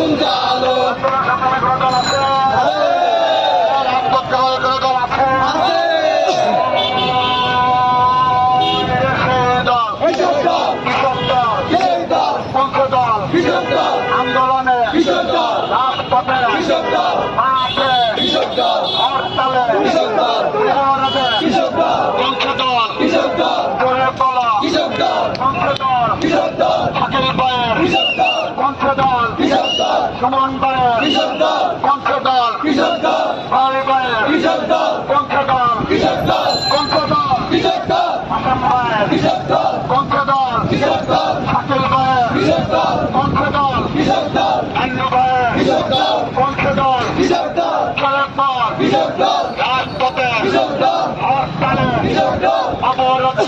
আগুন জ্বালো আন্দোলনে রাজপথে মাঠে হরতালে বংশধর জোরে বলা বংশধর শাকিল ভাইয়ের বংশধর সুমন ভাইয়ের বংশধর ভাই ভাইয়ের বংশধর বংশধর হাসান ভাইয়ের বংশধর শাকিল ভাইয়ের বংশধর আন্নু ভাইয়ের বংশধর শরৎপর রাজপথে হরতালে অবরোধে